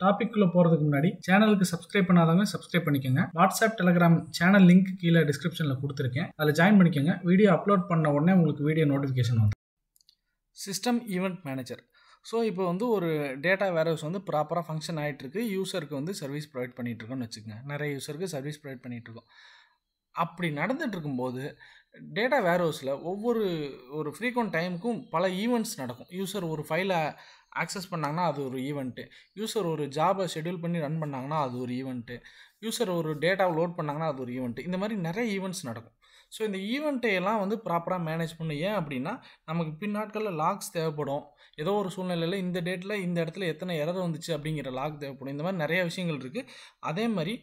டாபிக்குள்ள போறதுக்கு முன்னாடி சேனலுக்கு சப்ஸ்கிரைப் பண்ணாதவங்க சப்ஸ்கிரைப் பண்ணிக்கோங்க. வாட்ஸ்அப் டெலிகிராம் சேனல் லிங்க் கீழே டிஸ்கிரிப்ஷன்ல கொடுத்துருக்கேன். அதில் ஜாயின் பண்ணிக்கோங்க. வீடியோ அப்லோட் பண்ண உடனே உங்களுக்கு வீடியோ நோட்டிஃபிகேஷன் வந்து சிஸ்டம் ஈவெண்ட் மேனேஜர். ஸோ இப்போ வந்து ஒரு டேட்டா வேர்ஹவுஸ் வந்து ப்ராப்பராக ஃபங்க்ஷன் ஆகிட்டு இருக்கு. யூசருக்கு வந்து சர்வீஸ் ப்ரொவைட் பண்ணிட்டு இருக்கோம்னு வச்சுக்கோங்க. நிறைய யூசருக்கு சர்வீஸ் ப்ரொவைட் பண்ணிட்டு இருக்கோம். அப்படி நடந்துட்டு இருக்கும்போது டேட்டா வேர்ஹவுஸில் ஒரு ஃப்ரீக்வெண்ட் டைமுக்கும் பல ஈவெண்ட்ஸ் நடக்கும். யூசர் ஒரு ஃபைலை ஆக்சஸ் பண்ணாங்கன்னா அது ஒரு ஈவெண்ட்டு, யூசர் ஒரு ஜாபை ஷெட்யூல் பண்ணி ரன் பண்ணாங்கன்னா அது ஒரு ஈவெண்ட்டு, யூசர் ஒரு டேட்டாவை லோட் பண்ணாங்கன்னா அது ஒரு ஈவெண்ட்டு. இந்த மாதிரி நிறைய ஈவெண்ட்ஸ் நடக்கும். ஸோ இந்த ஈவெண்ட்டை எல்லாம் வந்து ப்ராப்பராக மேனேஜ் பண்ணணும். ஏன் அப்படின்னா நமக்கு பின்னாட்களில் லாக்ஸ் தேவைப்படும். ஏதோ ஒரு சூழ்நிலையில் இந்த டேட்டில் இந்த இடத்துல எத்தனை எரர் வந்துச்சு அப்படிங்கிற லாக் தேவைப்படும். இந்த மாதிரி நிறைய விஷயங்கள் இருக்குது. அதே மாதிரி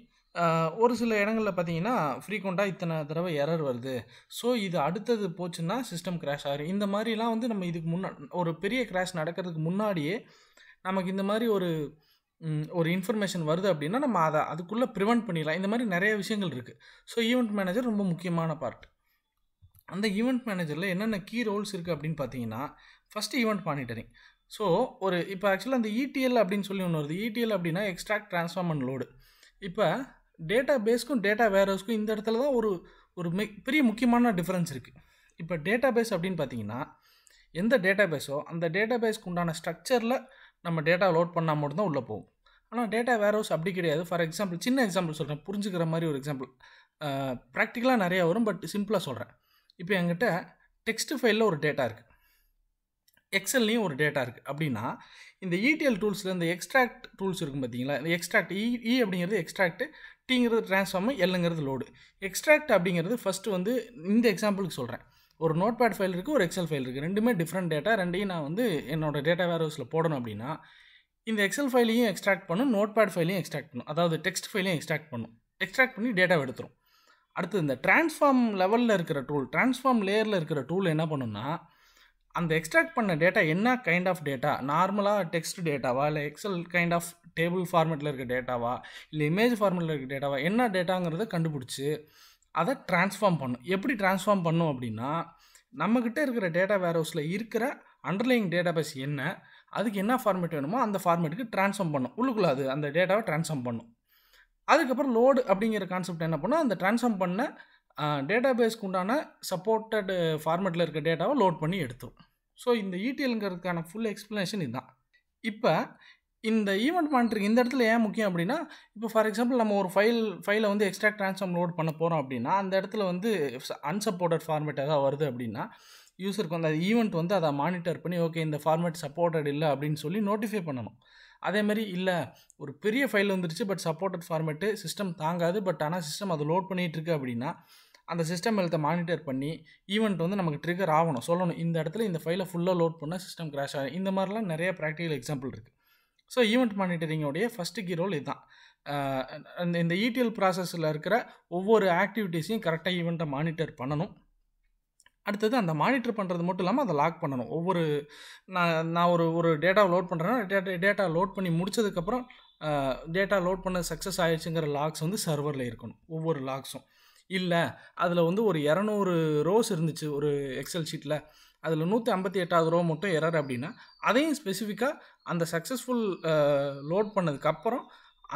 ஒரு சில இடங்களில் பார்த்தீங்கன்னா ஃப்ரீக்வெண்ட்டாக இத்தனை தடவை எரர் வருது. ஸோ இது அடுத்தது போச்சுன்னா சிஸ்டம் கிராஷ் ஆகிடும். இந்த மாதிரிலாம் வந்து நம்ம இதுக்கு ஒரு பெரிய கிராஷ் நடக்கிறதுக்கு முன்னாடியே நமக்கு இந்த மாதிரி ஒரு இன்ஃபர்மேஷன் வருது அப்படின்னா நம்ம அதுக்குள்ளே ப்ரிவெண்ட் பண்ணிடலாம். இந்த மாதிரி நிறைய விஷயங்கள் இருக்குது. ஸோ ஈவெண்ட் மேனேஜர் ரொம்ப முக்கியமான பார்ட். அந்த ஈவெண்ட் மேனேஜரில் என்னென்ன கீ ரோல்ஸ் இருக்குது அப்படின்னு பார்த்தீங்கன்னா, ஃபஸ்ட்டு ஈவெண்ட் மானிட்டரிங். ஸோ இப்போ ஆக்சுவலாக அந்த இடிஎல் அப்படின்னு சொல்லி ஒன்று வருது. இடிஎல் அப்படின்னா எக்ஸ்ட்ராக்ட் ட்ரான்ஸ்ஃபார்ம் அண்ட் லோடு. இப்போ டேட்டா பேஸ்க்கும் டேட்டா வேர்ஹவுஸ்க்கும் இந்த இடத்துல தான் ஒரு பெரிய முக்கியமான டிஃப்ரென்ஸ் இருக்குது. இப்போ டேட்டா பேஸ் அப்படின்னு பார்த்தீங்கன்னா, எந்த டேட்டா பேஸோ அந்த டேட்டா பேஸ்க்கு உண்டான ஸ்ட்ரக்சரில் நம்ம டேட்டா லோட் பண்ணால் மட்டும்தான் உள்ளே போகும். ஆனால் டேட்டா வேர்ஹவுஸ் அப்படி கிடையாது. ஃபார் எக்ஸாம்பிள், சின்ன எக்ஸாம்பிள் சொல்கிறேன், புரிஞ்சுக்கிற மாதிரி ஒரு எக்ஸாம்பிள். ப்ராக்டிக்கலாக நிறையா வரும், பட் சிம்பிளாக சொல்கிறேன். இப்போ என்கிட்ட டெக்ஸ்ட் ஃபைலில் ஒரு டேட்டா இருக்குது, எக்ஸல்லையும் ஒரு டேட்டா இருக்குது. அப்படின்னா இந்த இடிஎல் டூல்ஸில் இந்த எக்ஸ்ட்ராக்ட் டூல்ஸ் இருக்கும் பார்த்தீங்களா. இந்த எக்ஸ்ட்ராக்ட் இ அப்படிங்கிறது எக்ஸ்ட்ராக்ட், டிங்கிறது ட்ரான்ஸ்ஃபார்மு, எல்லுங்கிறது லோடு. எக்ஸ்ட்ராக்ட் அப்படிங்கிறது ஃபஸ்ட்டு வந்து இந்த எக்ஸாம்பிளுக்கு சொல்கிறேன். ஒரு நோட்பேட் ஃபைல் இருக்குது, ஒரு எக்ஸல் ஃபைல் இருக்குது. ரெண்டுமே டிஃப்ரெண்ட் டேட்டா. ரெண்டையும் நான் வந்து என்னோட டேட்டா வேர்ஹவுஸில் போடணும் அப்படின்னா இந்த எக்ஸல் ஃபைலையும் எக்ஸ்ட்ராக்ட் பண்ணும், நோட்பேட் ஃபைலையும் எக்ஸ்ட்ராக்ட் பண்ணும். அதாவது டெக்ஸ்ட் ஃபைலையும் எக்ஸ்ட்ராக்ட் பண்ணும். எக்ஸ்ட்ராக்ட் பண்ணி டேட்டாவை எடுத்துரும். அடுத்து இந்த ட்ரான்ஸ்ஃபார்ம் லெவலில் இருக்கிற டூல், ட்ரான்ஸ்ஃபார்ம் லேயரில் இருக்கிற டூல் என்ன பண்ணுன்னா, அந்த எக்ஸ்ட்ராக்ட் பண்ண டேட்டா என்ன கைண்ட் ஆஃப் டேட்டா, நார்மலாக டெக்ஸ்ட் டேட்டாவா, இல்லை எக்ஸல் கைண்ட் ஆஃப் டேபிள் ஃபார்மேட்டில் இருக்க டேட்டாவா, இல்லை இமேஜ் ஃபார்மேட்டில் இருக்க டேட்டாவா, என்ன டேட்டாங்கிறத கண்டுபிடிச்சி அதை ட்ரான்ஸ்ஃபார்ம் பண்ணும். எப்படி ட்ரான்ஸ்ஃபார்ம் பண்ணும் அப்படின்னா, நம்மக்கிட்ட இருக்கிற டேட்டா வேர்ஹவுஸில் இருக்கிற அண்டர்லைங் டேட்டா பேஸ் என்ன, அதுக்கு என்ன ஃபார்மேட் வேணுமோ அந்த ஃபார்மேட்டுக்கு ட்ரான்ஸ்ஃபார்ம் பண்ணும். உள்ளுக்குள்ள அது அந்த டேட்டாவை ட்ரான்ஸ்ஃபார்ம் பண்ணும். அதுக்கப்புறம் லோடு அப்படிங்கிற கான்செப்ட் என்ன பண்ணும், அந்த ட்ரான்ஸ்ஃபார்ம் பண்ண டேட்டா பேஸ்க்கு உண்டான சப்போர்ட்டட் ஃபார்மேட்டில் இருக்க டேட்டாவை லோட் பண்ணி எடுத்துரும். ஸோ இந்த இடிஎல்ங்கிறதுக்கான ஃபுல் எக்ஸ்ப்ளனேஷன் இதுதான். இப்போ இந்த ஈவெண்ட் மானிட்டரிங் இந்த இடத்துல ஏன் முக்கியம் அப்படின்னா, இப்போ ஃபார் எக்ஸாம்பிள் நம்ம ஒரு ஃபைலை வந்து எக்ஸ்ட்ராக்ட் ட்ரான்ஸ்ஃபார்ம் லோட் பண்ண போகிறோம் அப்படின்னா, அந்த இடத்துல வந்து அன்சப்போர்ட்டட் ஃபார்மேட் ஏதாவது வருது அப்படின்னா யூசருக்கு வந்து அந்த ஈவெண்ட் வந்து அதை மானிட்டர் பண்ணி ஓகே இந்த ஃபார்மேட் சப்போர்ட்டட் இல்லை அப்படின்னு சொல்லி நோட்டிஃபை பண்ணணும். அதேமாதிரி இல்லை ஒரு பெரிய ஃபைல் வந்துருச்சு, பட் சப்போர்ட்டட் ஃபார்மேட்டு சிஸ்டம் தாங்காது, பட் ஆனால் சிஸ்டம் அதை லோட் பண்ணிகிட்டு இருக்கு அப்படின்னா அந்த சிஸ்டம் ஹெல்த்தை மானிட்டர் பண்ணி ஈவெண்ட் வந்து நமக்கு ட்ரிகர் ஆகணும், சொல்லணும் இந்த இடத்துல இந்த ஃபைலை ஃபுல்லாக லோட் பண்ணால் சிஸ்டம் கிராஷ் ஆகும். இந்த மாதிரிலாம் நிறைய ப்ராக்டிக்கல் எக்ஸாம்பிள் இருக்குது. ஸோ ஈவெண்ட் மானிட்டரிங்கோடைய ஃபஸ்ட்டு கீ ரோல் இதுதான். இந்த இடிஎல் ப்ராசஸில் இருக்கிற ஒவ்வொரு ஆக்டிவிட்டீஸையும் கரெக்டாக ஈவெண்ட்டை மானிட்டர் பண்ணணும். அடுத்தது அந்த மானிட்டர் பண்ணுறது மட்டும் இல்லாமல் அதை லாக் பண்ணணும். நான் ஒரு டேட்டாவை லோட் பண்ணுறேன்னா டேட்டா லோட் பண்ணி முடிச்சதுக்கப்புறம் டேட்டா லோட் பண்ண சக்ஸஸ் ஆகிடுச்சுங்கிற லாக்ஸ் வந்து சர்வரில் இருக்கணும். ஒவ்வொரு லாக்ஸும் இல்லை அதில் வந்து ஒரு 200 ரோஸ் இருந்துச்சு ஒரு எக்ஸல் ஷீட்டில், அதில் 158வது ரோ மட்டும் எரர் அப்படின்னா அதையும் ஸ்பெசிஃபிக்காக அந்த சக்ஸஸ்ஃபுல் லோட் பண்ணதுக்கப்புறம்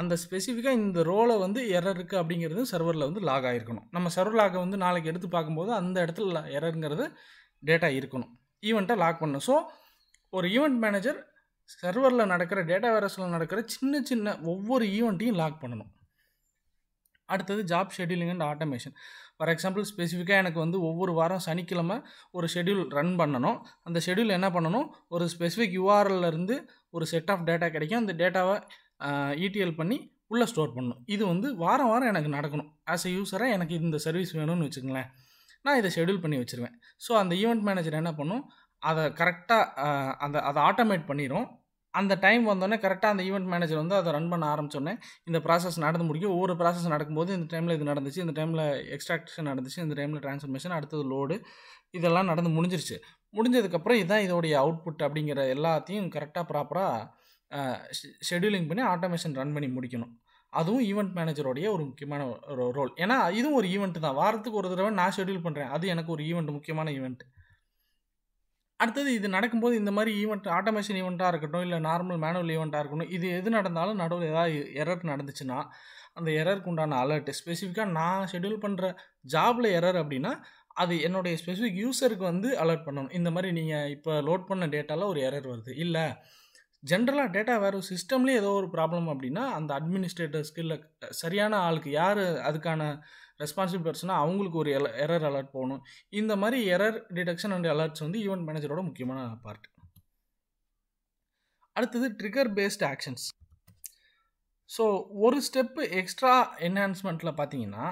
அந்த ஸ்பெசிஃபிக்காக இந்த ரோலை வந்து எரர் இருக்குது அப்படிங்கிறது சர்வரில் வந்து லாக் ஆகிருக்கணும். நம்ம சர்வர் லாகை வந்து நாளைக்கு எடுத்து பார்க்கும்போது அந்த இடத்துல எரருங்கிறது டேட்டா இருக்கணும், ஈவெண்ட்டை லாக் பண்ணணும். ஸோ ஒரு ஈவெண்ட் மேனேஜர் சர்வரில் நடக்கிற டேட்டா வேர்ஹவுஸில் நடக்கிற சின்ன சின்ன ஒவ்வொரு ஈவெண்ட்டையும் லாக் பண்ணணும். அடுத்தது job scheduling and automation. For example ஸ்பெசிஃபிக்காக எனக்கு வந்து ஒவ்வொரு வாரம் சனிக்கிழமை ஒரு ஷெட்யூல் ரன் பண்ணணும். அந்த ஷெட்யூல் என்ன பண்ணணும், ஒரு ஸ்பெசிஃபிக் யூஆர்எல்லேருந்து ஒரு செட் ஆஃப் டேட்டா கிடைக்கும். அந்த டேட்டாவை இடிஎல் பண்ணி உள்ளே ஸ்டோர் பண்ணணும். இது வந்து வாரம் வாரம் எனக்கு நடக்கணும். ஆஸ் எ யூஸராக எனக்கு இந்த சர்வீஸ் வேணும்னு வச்சுக்கங்களேன், நான் இதை ஷெட்யூல் பண்ணி வச்சுருவேன். ஸோ அந்த ஈவெண்ட் மேனேஜர் என்ன பண்ணும், அதை கரெக்டாக அதை ஆட்டோமேட் பண்ணிடும். அந்த டைம் வந்தோடனே கரெக்டாக அந்த ஈவெண்ட் மேனேஜர் வந்து அதை ரன் பண்ண ஆரம்பித்தோடனே இந்த ப்ராசஸ் நடந்து முடிக்கும். ஒவ்வொரு ப்ராசஸ் நடக்கும்போது இந்த டைமில் இது நடந்துச்சு, இந்த டைமில் எக்ஸ்ட்ராக்ஷன் நடந்துச்சு, இந்த டைமில் ட்ரான்ஸ்ஃபர்மேஷன், அடுத்தது லோடு, இதெல்லாம் நடந்து முடிஞ்சிருச்சு. முடிஞ்சதுக்கப்புறம் இதுதான் இதோடைய அவுட்புட் அப்படிங்கிற எல்லாத்தையும் கரெக்டாக ப்ராப்பராக ஷெட்யூலிங் பண்ணி ஆட்டோமேஷன் ரன் பண்ணி முடிக்கணும். அதுவும் ஈவெண்ட் மேனேஜரோடைய ஒரு முக்கியமான ஒரு ரோல். ஏன்னா இதுவும் ஒரு ஈவெண்ட் தான். வாரத்துக்கு ஒரு தடவை நான் ஷெட்யூல் பண்ணுறேன், அது எனக்கு ஒரு ஈவெண்ட், முக்கியமான ஈவெண்ட். அடுத்தது இது நடக்கும்போது இந்த மாதிரி ஈவெண்ட் ஆட்டோமேஷன் ஈவெண்ட்டாக இருக்கட்டும், இல்லை நார்மல் மேனுவல் ஈவெண்ட்டாக இருக்கட்டும், இது எது நடந்தாலும் நடுவில் ஏதாவது எரர் நடந்துச்சுன்னா அந்த எரருக்கு உண்டான அலர்ட் ஸ்பெசிஃபிக்காக நான் ஷெட்யூல் பண்ணுற ஜாபில் எரர் அப்படின்னா அது என்னுடைய ஸ்பெசிஃபிக் யூசருக்கு வந்து அலர்ட் பண்ணணும். இந்த மாதிரி நீங்கள் இப்போ லோட் பண்ண டேட்டாவில் ஒரு எரர் வருது, இல்லை ஜென்ரலாக டேட்டா வேறு சிஸ்டம்லேயே ஏதோ ஒரு ப்ராப்ளம் அப்படின்னா அந்த அட்மினிஸ்ட்ரேட்டர்ஸ்க்கு இல்லை சரியான ஆளுக்கு யார் அதுக்கான ரெஸ்பான்சிபிள் பர்சனாக அவங்களுக்கு ஒரு எரர் அலர்ட் போகணும். இந்த மாதிரி எரர் டிடெக்ஷன் அண்ட் அலர்ட்ஸ் வந்து ஈவெண்ட் மேனேஜரோட முக்கியமான பார்ட். அடுத்தது ட்ரிகர் பேஸ்ட் ஆக்ஷன்ஸ். ஸோ ஒரு ஸ்டெப்பு எக்ஸ்ட்ரா என்ஹான்ஸ்மெண்ட்டில் பார்த்தீங்கன்னா,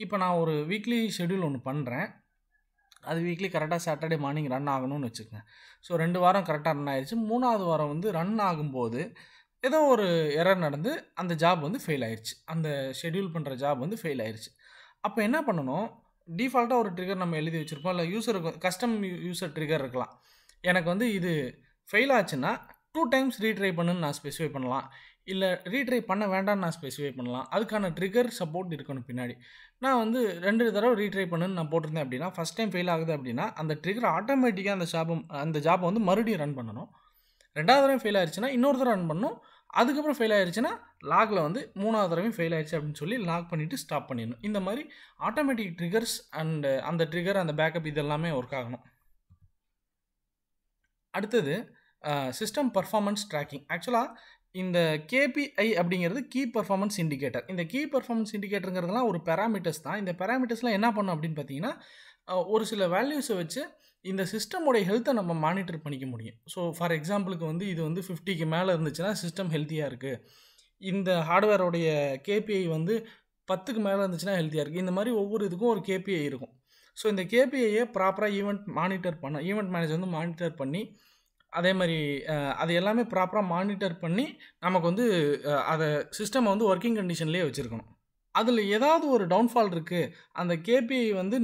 இப்போ நான் ஒரு வீக்லி ஷெட்யூல் ஒன்று பண்ணுறேன். அது வீக்லி கரெக்டாக சாட்டர்டே மார்னிங் ரன் ஆகணும்னு வச்சுக்கோங்க. ஸோ 2 வாரம் கரெக்டாக ரன் ஆயிடுச்சு. 3ஆவது வாரம் வந்து ரன் ஆகும்போது ஏதோ ஒரு எரர் நடந்து அந்த ஜாப் வந்து ஃபெயில் ஆயிடுச்சு. அந்த ஷெட்யூல் பண்ணுற ஜாப் வந்து ஃபெயில் ஆயிடுச்சு. அப்போ என்ன பண்ணணும், டிஃபால்ட்டாக ஒரு ட்ரிகர் நம்ம எழுதி வச்சுருப்போம். இல்லை யூசருக்கு கஸ்டம் யூசர் ட்ரிகர் இருக்கலாம். எனக்கு வந்து இது ஃபெயில் ஆச்சுன்னா 2 டைம்ஸ் ரீட்ரை பண்ணுன்னு நான் ஸ்பெசிஃபை பண்ணலாம், இல்லை ரீட்ரை பண்ண வேண்டாம்னு நான் ஸ்பெசிஃபை பண்ணலாம். அதுக்கான ட்ரிகர் சப்போர்ட் இருக்கணும் பின்னாடி. நான் வந்து 2 தடவை ரீட்ரை பண்ணுன்னு நான் போட்டிருந்தேன் அப்படின்னா, ஃபஸ்ட் டைம் ஃபெயில் ஆகுது அப்படின்னா அந்த ட்ரிகர் ஆட்டோமேட்டிக்காக அந்த ஜாபை வந்து மறுபடியும் ரன் பண்ணணும். 2வது தடவை ஃபெயில் ஆயிடுச்சுன்னா இன்னொரு தடவை ரன் பண்ணணும். அதுக்கப்புறம் ஃபெயில் ஆயிடுச்சுன்னா லாகில் வந்து 3வது தடவையும் ஃபெயில் ஆயிடுச்சு அப்படின்னு சொல்லி லாக் பண்ணிவிட்டு ஸ்டாப் பண்ணிடணும். இந்த மாதிரி ஆட்டோமேட்டிக் ட்ரிகர்ஸ் அண்ட் அந்த ட்ரிகர் அந்த பேக்கப் இதெல்லாமே ஒர்க் ஆகணும். அடுத்தது சிஸ்டம் பர்ஃபார்மன்ஸ் ட்ராக்கிங். ஆக்சுவலாக இந்த கேபிஐ அப்படிங்கிறது கீ பர்ஃபார்மன்ஸ் இண்டிகேட்டர். இந்த கீ பர்ஃபார்மன்ஸ் இண்டிகேட்டருங்கிறதுலாம் ஒரு பேராமீட்டர்ஸ் தான். இந்த பேராமீட்டர்ஸ்லாம் என்ன பண்ணும் அப்படின்னு பார்த்தீங்கன்னா, ஒரு சில வேல்யூஸை வச்சு இந்த சிஸ்டமோடைய ஹெல்த்தை நம்ம மானிட்டர் பண்ணிக்க முடியும். ஸோ ஃபார் எக்ஸாம்பிளுக்கு வந்து இது வந்து 50க்கு மேலே இருந்துச்சுன்னா சிஸ்டம் ஹெல்த்தியாக இருக்குது. இந்த ஹார்ட்வேரோடைய கேபிஐ வந்து 10க்கு மேலே இருந்துச்சுன்னா ஹெல்த்தியாக இருக்குது. இந்த மாதிரி ஒவ்வொரு இதுக்கும் ஒரு கேபிஐ இருக்கும். ஸோ இந்த கேபிஐயை ப்ராப்பராக ஈவெண்ட் மேனேஜர் வந்து மானிட்டர் பண்ணி, அதே மாதிரி அது எல்லாமே ப்ராப்பராக மானிட்டர் பண்ணி நமக்கு வந்து அதை சிஸ்டமை வந்து ஒர்க்கிங் கண்டிஷன்லேயே வச்சுருக்கணும். அதில் ஏதாவது ஒரு டவுன்ஃபால் இருக்குது, அந்த கேபிஐ வந்து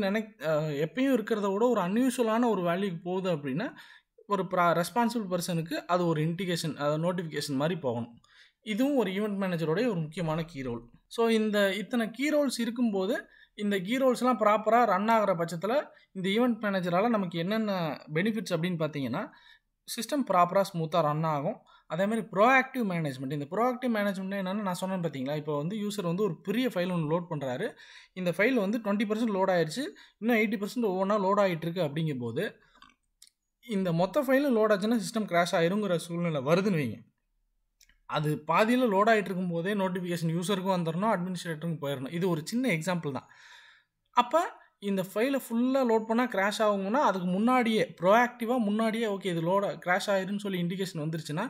எப்பயும் இருக்கிறத விட ஒரு அன்யூஷுவலான ஒரு வேல்யூக்கு போகுது அப்படின்னா ஒரு ரெஸ்பான்சிபிள் பர்சனுக்கு அது ஒரு இண்டிகேஷன், நோட்டிஃபிகேஷன் மாதிரி போகணும். இதுவும் ஒரு ஈவெண்ட் மேனேஜரோடைய ஒரு முக்கியமான கீ ரோல். ஸோ இத்தனை கீ ரோல்ஸ் இருக்கும்போது இந்த கீ ரோல்ஸ்லாம் ப்ராப்பராக ரன் ஆகிற பட்சத்தில் இந்த ஈவெண்ட் மேனேஜரால் நமக்கு என்னென்ன பெனிஃபிட்ஸ் அப்படின்னு பார்த்தீங்கன்னா, சிஸ்டம் ப்ராப்பராக ஸ்மூத்தாக ரன் ஆகும். அதேமாதிரி ப்ரோஆக்டிவ் மேனேஜ்மெண்ட். இந்த ப்ரோஆக்டிவ் மேனேஜ்மெண்ட் என்னென்னு நான் சொன்னேன் பார்த்தீங்களா, இப்போ வந்து யூசர் வந்து ஒரு பெரிய ஃபைல் ஒன்று லோட் பண்ணுறாரு. இந்த ஃபைல் வந்து 20% லோட் ஆயிடுச்சு, இன்னும் 80% ஒவ்வொன்றா லோட் ஆகிட்டு இருக்கு. அப்படிங்கும்போது இந்த மொத்த ஃபைலும் லோட் ஆச்சுன்னா சிஸ்டம் கிராஷ் ஆயிருங்கிற சூழ்நிலை வருதுன்னு வைங்க. அது பாதியில் லோட் ஆகிட்டு இருக்கும்போதே நோட்டிஃபிகேஷன் யூசருக்கும் வந்துடணும், அட்மினிஸ்ட்ரேட்டருக்கும் போயிடணும். இது ஒரு சின்ன எக்ஸாம்பிள் தான். அப்போ இந்த ஃபைலை ஃபுல்லாக லோட் பண்ணால் கிராஷ் ஆகுங்கன்னா அதுக்கு முன்னாடியே ப்ரோஆக்டிவாக ஓகே இது கிராஷ் ஆயிருன்னு சொல்லி இண்டிகேஷன் வந்துருச்சுன்னா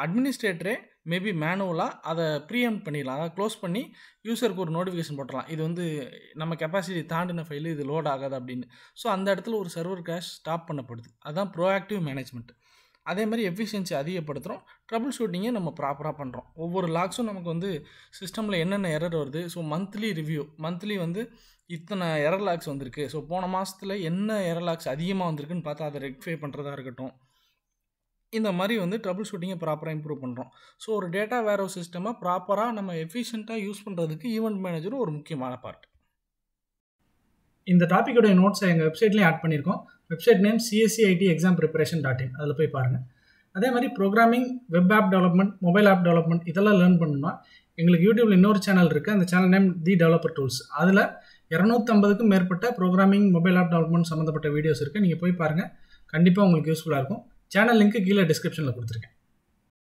அட்மினிஸ்ட்ரேட்டரே மேபி மேனுவலாக அதை ப்ரீஎம்ப்ட் பண்ணிடலாம். அதை க்ளோஸ் பண்ணி யூசருக்கு ஒரு நோட்டிஃபிகேஷன் போட்டுடலாம், இது வந்து நம்ம கெப்பாசிட்டி தாண்டின ஃபைலு, இது லோட் ஆகாது அப்படின்னு. ஸோ அந்த இடத்துல ஒரு சர்வர் கிராஷ் ஸ்டாப் பண்ணப்படுது. அதுதான் ப்ரோஆக்டிவ் மேனேஜ்மெண்ட். அதே மாதிரி எஃபிஷியன்சி அதிகப்படுத்துகிறோம், ட்ரபிள் ஷூட்டிங்கை நம்ம ப்ராப்பராக பண்ணுறோம். ஒவ்வொரு லாக்ஸும் நமக்கு வந்து சிஸ்டமில் என்னென்ன எரர் வருது, ஸோ மந்த்லி வந்து இத்தனை எரர் லாக்ஸ் வந்திருக்கு, ஸோ போன மாதத்தில் என்ன எரர் லாக்ஸ் அதிகமாக வந்திருக்குன்னு பார்த்தா அதை ரெக்டிஃபை பண்ணுறதா இருக்கட்டும். இந்த மாதிரி வந்து ட்ரபிள் ஷூட்டிங்கை ப்ராப்பராக இம்ப்ரூவ் பண்ணுறோம். ஸோ ஒரு டேட்டா வேர்ஹவுஸ் சிஸ்டமாக ப்ராப்பராக நம்ம எஃபிஷியண்ட்டாக யூஸ் பண்ணுறதுக்கு ஈவெண்ட் மேனேஜரும் ஒரு முக்கியமான பார்ட். இந்த டாப்பிக்கோடைய நோட்ஸை எங்கள் வெப்சைட்லேயும் ஆட் பண்ணியிருக்கோம். வெப்சைட் நேம் cscitexampreparation.in, அதில் போய் பாருங்கள். அதே மாதிரி programming, web app development, mobile app development இதெல்லாம் லேர்ன் பண்ணணும்னா எங்களுக்கு யூடியூப்பில் இன்னொரு சேனல் இருக்குது. அந்த channel name the developer tools. அதில் 250க்கும் மேற்பட்ட ப்ரோக்ராமிங், மொபைல் ஆப் டெவலப்மெண்ட் சம்மந்தப்பட்ட வீடியோஸ் இருக்குது. நீங்கள் போய் பாருங்கள், கண்டிப்பாக உங்களுக்கு யூஸ்ஃபுல்லாக இருக்கும். சேனல் லிங்க்கு கீழே டிஸ்கிரிப்ஷனில் கொடுத்துருக்கேன்.